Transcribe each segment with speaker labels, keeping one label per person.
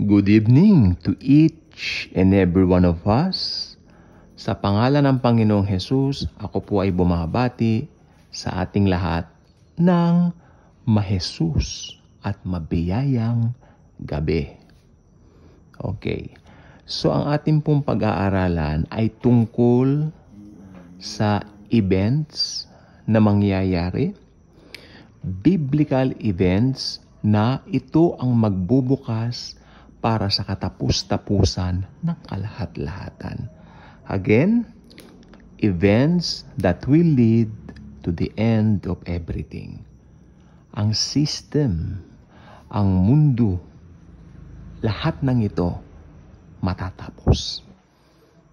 Speaker 1: Good evening to each and every one of us. Sa pangalan ng Panginoong Hesus, ako po ay bumabati sa ating lahat ng mahesus at mabiyayang gabi. Okay, so ang ating pong pag-aaralan ay tungkol sa events na mangyayari, biblical events na ito ang magbubukas para sa katapus-tapusan ng kalahat-lahatan. Again, events that will lead to the end of everything. Ang system, ang mundo, lahat ng ito matatapos.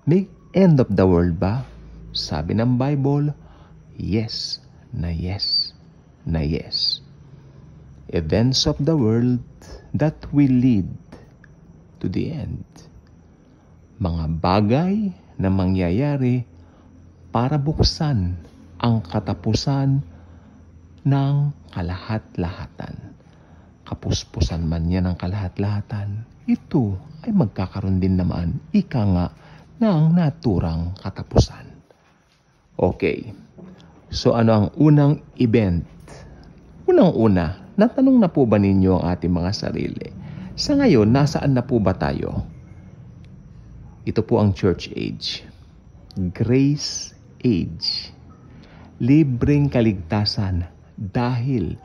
Speaker 1: May end of the world ba? Sabi ng Bible, yes na yes na yes. Events of the world that will lead to the end. Mga bagay na mangyayari para buksan ang katapusan ng kalahat-lahatan. Kapuspusan man yan ng kalahat-lahatan, ito ay magkakaroon din naman, ika nga, ng naturang katapusan. Okay, so ano ang unang event? Unang-una, natanong na po ba ninyo ang ating mga sarili? Sa ngayon, nasaan na po ba tayo? Ito po ang church age. Grace age. Libreng kaligtasan dahil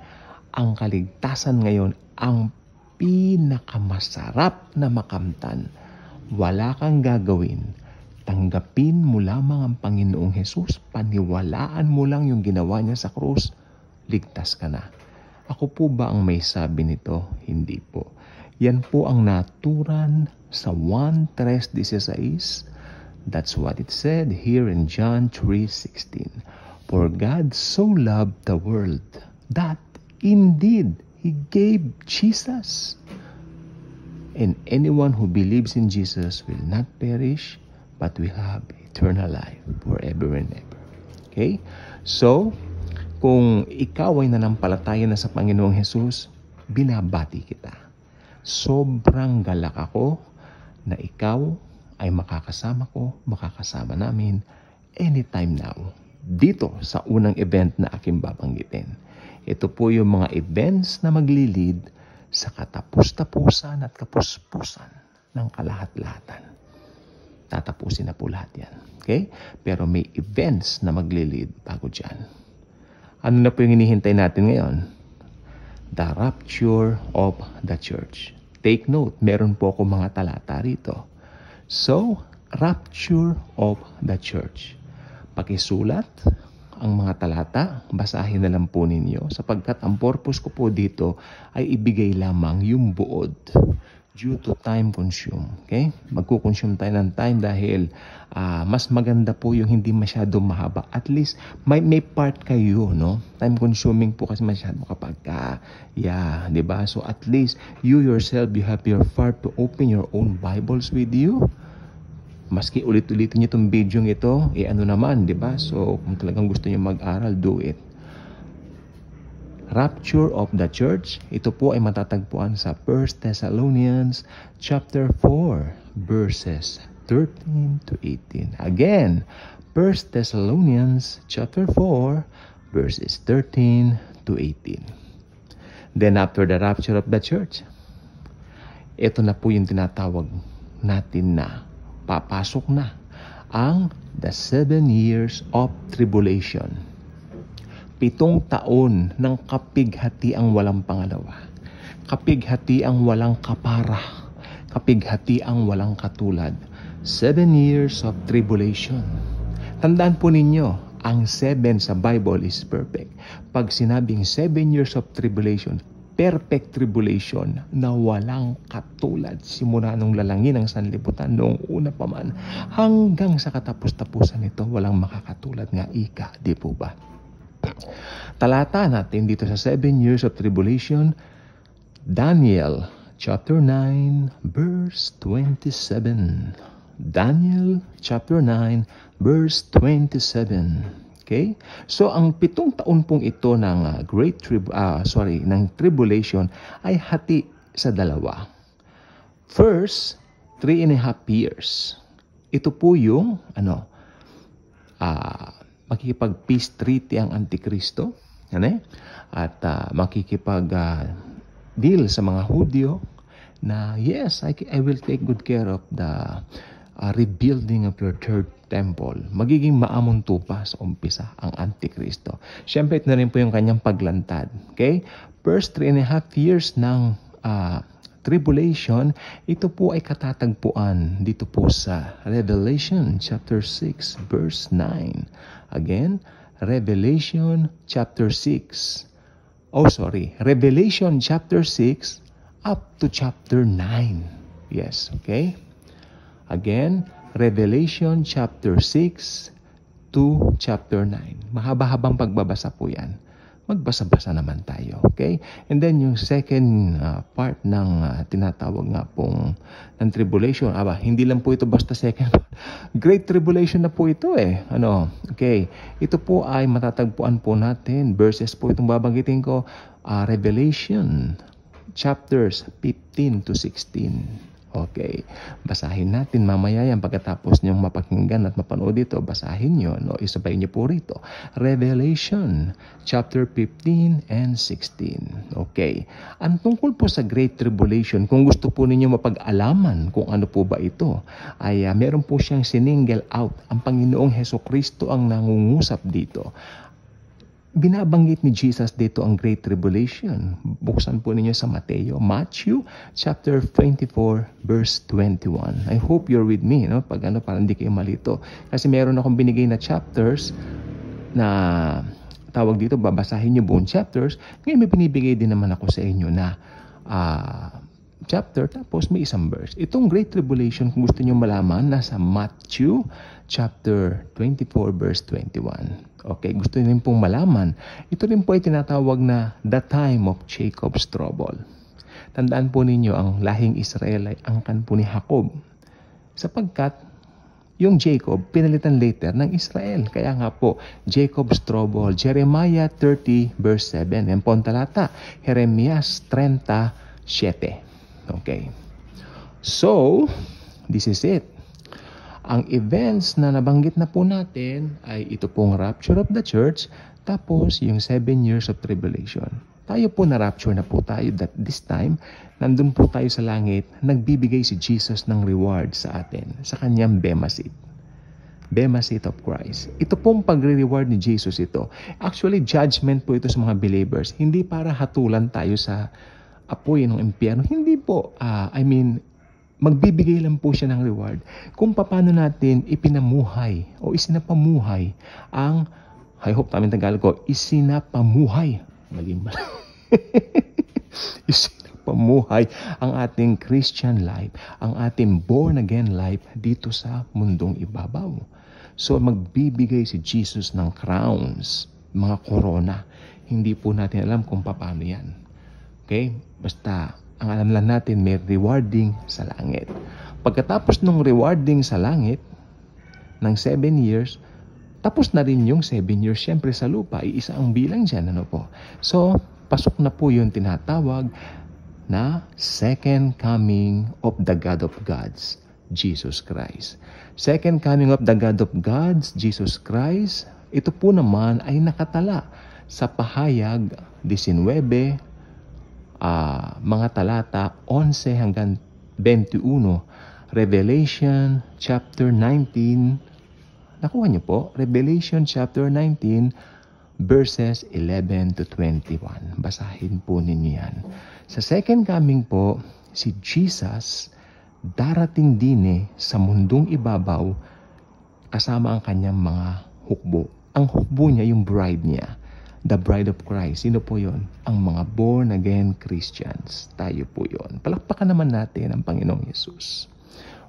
Speaker 1: ang kaligtasan ngayon ang pinakamasarap na makamtan. Wala kang gagawin. Tanggapin mo lamang ang Panginoong Hesus. Paniwalaan mo lang yung ginawa niya sa krus. Ligtas ka na. Ako po ba ang may sabi nito? Hindi po. Yan po ang naturan sa 1:3:16. That's what it said here in John 3:16. For God so loved the world that indeed He gave Jesus. And anyone who believes in Jesus will not perish but will have eternal life forever and ever. Okay? So, kung ikaw ay nanampalataya na sa Panginoong Hesus, binabati kita. Sobrang galak ako na ikaw ay makakasama namin anytime now. Dito sa unang event na aking babanggitin. Ito po yung mga events na maglilid sa katapus-tapusan at kapuspusan ng kalahat-lahatan. Tatapusin na po lahat yan. Okay? Pero may events na maglilid bago dyan. Ano na po yung hinihintay natin ngayon? The rapture of the church. Take note, meron po ako mga talata rito. So, rapture of the church. Pakisulat ang mga talata, basahin na lang po ninyo sapagkat ang purpose ko po dito ay ibigay lamang yung buod due to time consume. Okay? Magkukonsume tayo ng time dahil mas maganda po yung hindi masyadong mahaba. At least may part kayo, no? Time consuming po kasi masyado kapag di ba? So at least you yourself, you have your part to open your own Bibles with you. Maski ulit-ulitin niyo itong video ito, ano naman, di ba? So kung talagang gusto niyo mag-aral, do it. Rapture of the church, ito po ay matatagpuan sa 1 Thessalonians chapter 4 verses 13 to 18. Again, 1 Thessalonians chapter 4 verses 13 to 18. Then after the rapture of the church, ito na po yung tinatawag natin na papasok na ang the 7 years of tribulation. 7 taon ng kapighatiang walang pangalawa. Kapighatiang walang kapara. Kapighatiang walang katulad. 7 years of tribulation. Tandaan po ninyo, ang 7 sa Bible is perfect. Pag sinabing 7 years of tribulation, perfect tribulation na walang katulad. Simula nung lalangin ng sanlibutan noong una pa man, hanggang sa katapos-tapusan nito, walang makakatulad nga ika, di po ba? Talata natin dito sa 7 years of tribulation, Daniel chapter 9 verse 27. Daniel chapter 9 verse 27. Okay? So ang 7 taon pong ito ng ng tribulation ay hati sa dalawa. first 3.5 years. Ito po yung makikipag-peace treaty ang Antikristo. At makikipag-deal sa mga Hudyo na yes, I will take good care of the rebuilding of your third temple. Magiging maamunto pa sa umpisa ang Antikristo. Siyempre, ito na rin po yung kanyang paglantad. Okay? First 3.5 years ng tribulation, ito po ay katatagpuan dito po sa Revelation chapter 6 verse 9. Again, Revelation chapter 6. Revelation chapter 6 up to chapter 9. Yes, okay? Again, Revelation chapter 6 to chapter 9. Mahaba-habang pagbabasa po yan. Magbasa-basa naman tayo, okay? And then yung second part ng tinatawag nga pong ng tribulation. Hindi lang po ito basta second part. Great tribulation na po ito eh. Okay. Ito po ay matatagpuan po natin. Verses po itong babanggitin ko. Revelation chapters 15 to 16. Okay. Basahin natin mamaya yan pagkatapos niyong mapakinggan at mapanood ito. Basahin nyo. Isabay niyo po rito. Revelation chapter 15 and 16. Okay. Ang tungkol po sa Great Tribulation, kung gusto po ninyo mapag-alaman kung ano po ba ito, ay meron po siyang sininggle out. Ang Panginoong Hesukristo ang nangungusap dito. Binabanggit ni Jesus dito ang Great Tribulation. Buksan po ninyo sa Matthew chapter 24 verse 21. I hope you're with me, para hindi kayo malito. Kasi meron akong binigay na chapters na tawag dito, babasahin niyo buong chapters. Ngayon may binibigay din naman ako sa inyo na chapter, tapos may isang verse. Itong Great Tribulation, kung gusto niyo malaman, nasa Matthew chapter 24 verse 21. Okay, gusto niyo rin pong malaman, ito rin po ay tinatawag na the time of Jacob's trouble. Tandaan po ninyo, ang lahing Israel ay angkan po ni Jacob. Sapagkat yung Jacob, pinalitan later ng Israel. Kaya nga po, Jacob's trouble. Jeremiah 30 verse 7. Yan po ang talata. Jeremias 37. Okay. So, this is it. Ang events na nabanggit na po natin ay ito pong rapture of the church, tapos yung 7 years of tribulation. Tayo po na-rapture na po tayo that this time, nandun po tayo sa langit, nagbibigay si Jesus ng reward sa atin, sa kanyang Bema Seat. Bema Seat of Christ. Ito pong pagre-reward ni Jesus ito. Actually, judgment po ito sa mga believers. Hindi para hatulan tayo sa apoy ng impyerno. Hindi po. Magbibigay lang po siya ng reward kung paano natin ipinamuhay o isinapamuhay ang, I hope namin Tagalog ko, isinapamuhay. Maling ba? Isinapamuhay ang ating Christian life, ang ating born again life dito sa mundong ibabaw. So magbibigay si Jesus ng crowns, mga corona. Hindi po natin alam kung paano yan. Okay? Basta ang alam lang natin, may rewarding sa langit. Pagkatapos ng rewarding sa langit, ng 7 years, tapos na rin yung 7 years siyempre sa lupa. Iisa ang bilang dyan. So, pasok na po yung tinatawag na second coming of the God of Gods, Jesus Christ. Second coming of the God of Gods, Jesus Christ, ito po naman ay nakatala sa pahayag 19, mga talata 11 hanggang 21, Revelation chapter 19. Nakuha niyo po? Revelation chapter 19 verses 11 to 21. Basahin po ninyo yan. Sa second coming po, si Jesus darating din sa mundong ibabaw kasama ang kanyang mga hukbo. Ang hukbo niya, yung bride niya. The bride of Christ. Sino po yon? Ang mga born-again Christians. Tayo po yon. Palakpakan naman natin ang Panginoong Yesus.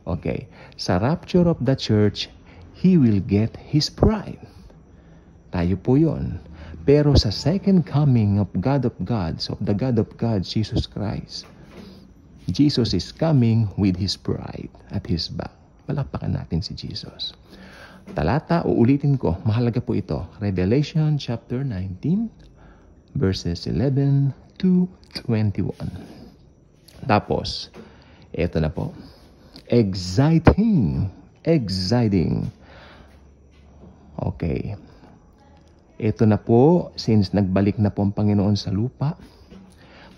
Speaker 1: Okay. Sa rapture of the church, He will get His bride. Tayo po yon. Pero sa second coming of God of Gods, of the God of Gods, Jesus Christ, Jesus is coming with His bride at His back. Palakpakan natin si Jesus. Talata, uulitin ko, mahalaga po ito. Revelation chapter 19, verses 11 to 21. Tapos, Ito na po. Exciting. Exciting. Okay. Ito na po, since nagbalik na po ang Panginoon sa lupa,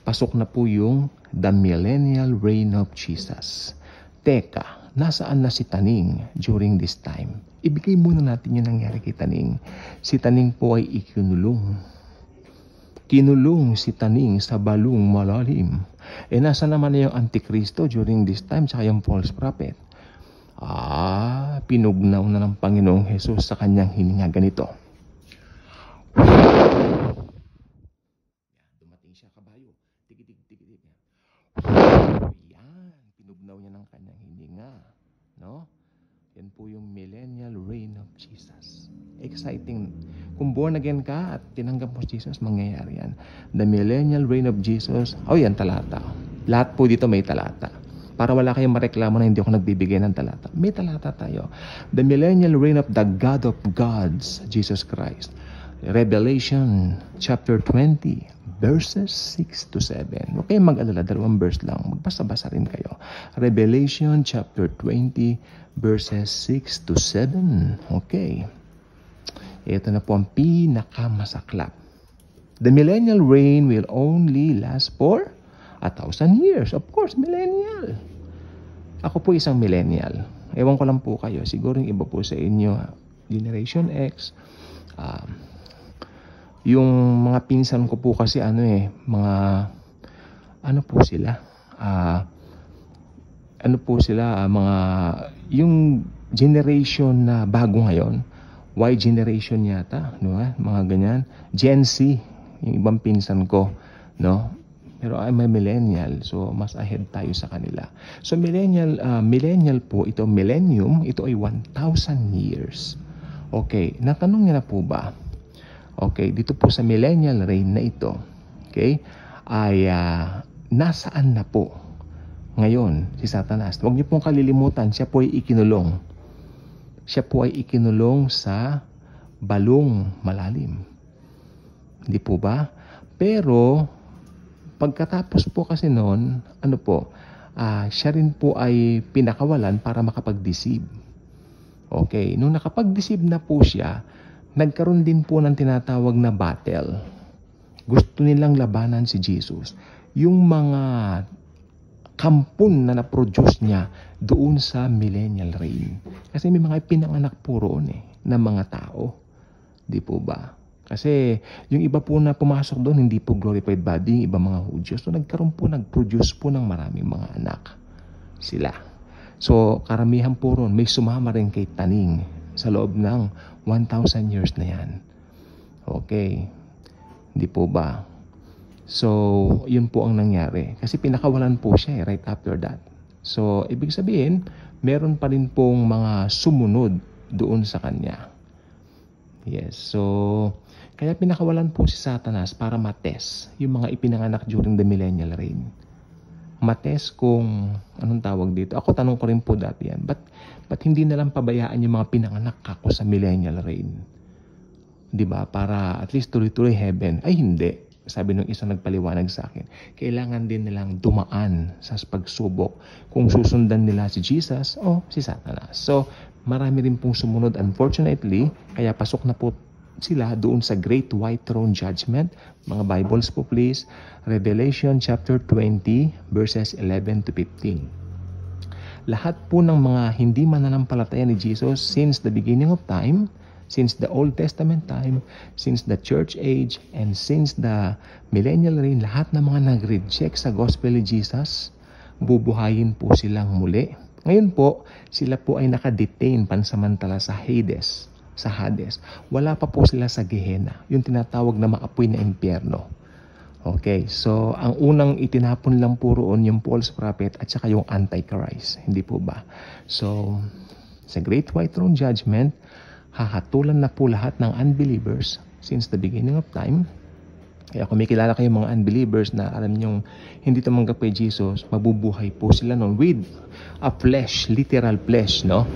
Speaker 1: pasok na po yung the millennial reign of Jesus. Teka, nasaan na si Taning during this time? Ibigay muna natin yung nangyari kay Taning. Si Taning po ay ikinulong. Kinulong si Taning sa balong malalim. Nasa naman na yung Antikristo during this time, tsaka yung false prophet. Pinugnaw na ng Panginoong Jesus sa kanyang hininga ganito. Dumating siya kabayo. Tigid. Yan, pinugnaw niya ng kanyang hininga. No? Yan po yung millennial reign of Jesus. Exciting. Kung born again ka at tinanggap mo si Jesus, mangyayari yan. The millennial reign of Jesus. Yan talata. Lahat po dito may talata. Para wala kayong mareklamo na hindi ako nagbibigay ng talata. May talata tayo. The millennial reign of the God of gods, Jesus Christ. Revelation chapter 20, verses 6 to 7. Huwag kayong mag-alala, 2 verse lang. Magbasa-basa rin kayo. Revelation chapter 20, verses 6 to 7. Okay. Ito na po ang pinakamasaklap. The millennial reign will only last for 1,000 years. Of course, millennial. Ako po isang millennial. Ewan ko lang po kayo. Siguro yung iba po sa inyo, Generation X. Yung mga pinsan ko po kasi yung generation na bago ngayon, Y generation yata, no? Mga ganyan. Gen Z, yung ibang pinsan ko, no? Pero I'm a millennial, so mas ahead tayo sa kanila. So millennial po, ito millennium, ito ay 1,000 years. Okay, natanong niya na po ba? Okay, dito po sa millennial reign na ito, okay, ay nasaan na po ngayon si Satanas? Huwag niyo pong kalilimutan, siya po ay ikinulong. Siya po ay ikinulong sa balong malalim. Hindi po ba? Pero pagkatapos po kasi noon, siya rin po ay pinakawalan para makapag-deceive. Okay, nung nakapag-deceive na po siya, nagkaroon din po ng tinatawag na battle. Gusto nilang labanan si Jesus. Yung mga kampon na na-produce niya doon sa millennial reign. Kasi may mga pinanganak po roon na mga tao. Di po ba? Kasi yung iba po na pumasok doon, hindi po glorified body, iba mga Hudyo. So nag-produce po ng maraming mga anak sila. So karamihan po roon, may sumama rin kay Taning sa loob ng 1,000 years na yan. Okay. Hindi po ba? So, yun po ang nangyari. Kasi pinakawalan po siya right after that. So, ibig sabihin, meron pa rin pong mga sumunod doon sa kanya. Yes. So, kaya pinakawalan po si Satanas para matest yung mga ipinanganak during the millennial reign. Matest kung, anong tawag dito? Ako tanong ko rin po dati yan. Ba't hindi na lang pabayaan yung mga pinanganak ako sa millennial reign? Diba? Para at least tuloy-tuloy heaven. Ay, hindi. Sabi nung isang nagpaliwanag sa akin, kailangan din nilang dumaan sa pagsubok kung susundan nila si Jesus o si Satanas. So, marami rin pong sumunod unfortunately, kaya pasok na po sila doon sa Great White Throne Judgment. Mga Bibles po please. Revelation chapter 20 verses 11 to 15. Lahat po ng mga hindi mananampalataya ni Jesus since the beginning of time, since the Old Testament time, since the church age, and since the millennial reign, lahat ng mga nag-reject sa gospel ni Jesus, bubuhayin po silang muli. Ngayon po, sila po ay nakadetain pansamantala sa Hades, sa Hades. Wala pa po sila sa Gehenna, yung tinatawag na maapoy na impyerno. Okay, so ang unang itinapon lang po roon yung false prophet at saka yung Antichrist. Hindi po ba? So, sa Great White Throne Judgment, hahatulan na po lahat ng unbelievers since the beginning of time. Kaya kung may kilala kayong mga unbelievers na alam nyong hindi tumanggap kay Jesus, mabubuhay po sila noon with a flesh, literal flesh, no?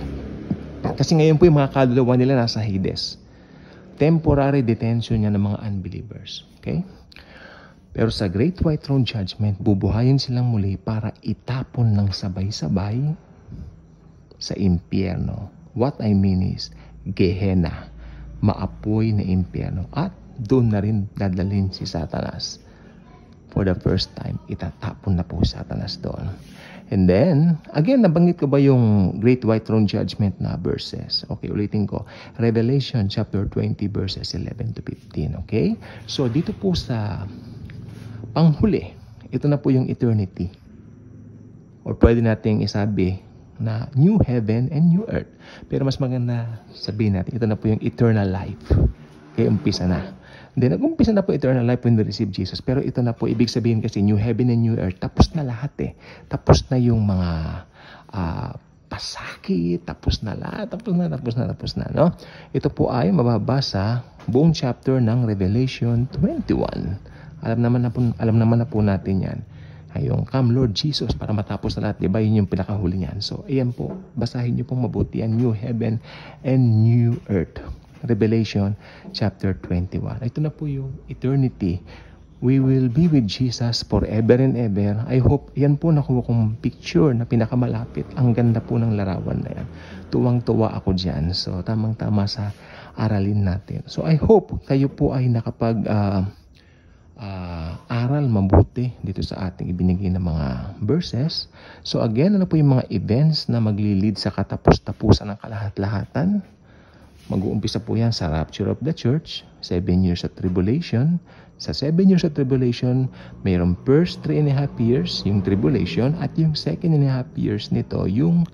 Speaker 1: Kasi ngayon po yung mga kaluluwa nila nasa Hades. Temporary detention niya ng mga unbelievers. Okay? Pero sa Great White Throne Judgment, bubuhayin silang muli para itapon ng sabay-sabay sa impyerno. What I mean is, Gehenna, maapoy na impyerno. At doon na rin dadalhin si Satanas. For the first time, itatapon na po si Satanas doon. And then, again, nabanggit ko ba yung Great White Throne Judgment na verses? Okay, ulitin ko. Revelation chapter 20 verses 11 to 15. Okay? So, dito po sa panghuli, ito na po yung eternity. Or pwede nating isabi na new heaven and new earth. Pero mas maganda sabihin natin, ito na po yung eternal life. Okay, umpisa na. Then, nag-umpisa na po eternal life when we receive Jesus. Pero ito na po, ibig sabihin kasi new heaven and new earth. Tapos na lahat eh. Tapos na yung mga pasakit. Tapos na lahat. Tapos na. No? Ito po ay mababasa buong chapter ng Revelation 21. Alam naman na po natin yan. Ay, yung come Lord Jesus para matapos na lahat. Diba? Yun yung pinakahuli niyan. So, ayan po. Basahin niyo pong mabuti yan. New heaven and new earth. Revelation chapter 21. Ito na po yung eternity. We will be with Jesus forever and ever. I hope, yan po nakuha kong picture na pinakamalapit. Ang ganda po ng larawan na yan. Tuwang-tuwa ako dyan. So, tamang-tama sa aralin natin. So, I hope kayo po ay nakapag aral mabuti dito sa ating ibinigay na mga verses. So, again, ano po yung mga events na magli-lead sa katapos-tapusan ng kalahat-lahatan? Mag-uumpisa po yan sa rapture of the church, 7 years of tribulation. Sa 7 years of tribulation, mayroong first 3.5 years, yung tribulation, at yung 2.5 years nito, yung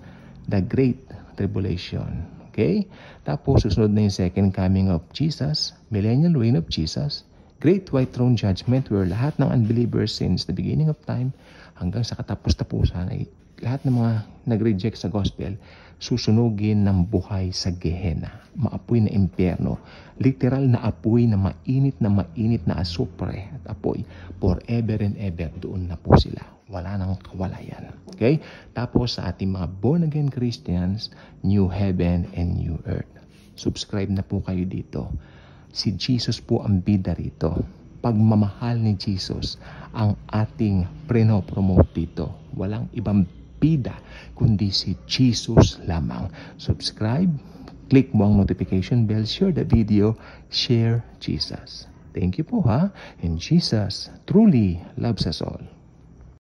Speaker 1: the great tribulation. Okay? Tapos, susunod na yung second coming of Jesus, millennial reign of Jesus, Great White Throne Judgment, where lahat ng unbelievers since the beginning of time, hanggang sa katapos-tapusan, ay lahat ng mga nag-reject sa gospel, susunugin ng buhay sa Gehenna. Maapoy na impyerno. Literal na apoy na mainit na asupre at apoy. Forever and ever, doon na po sila. Wala nang kawalayan. Okay? Tapos sa ating mga born-again Christians, new heaven and new earth. Subscribe na po kayo dito. Si Jesus po ang bida rito. Pagmamahal ni Jesus ang ating prenopromote dito. Walang ibang bida kundi si Jesus lamang. Subscribe, click mo ang notification bell, share the video, share Jesus. Thank you po ha. And Jesus truly loves us all.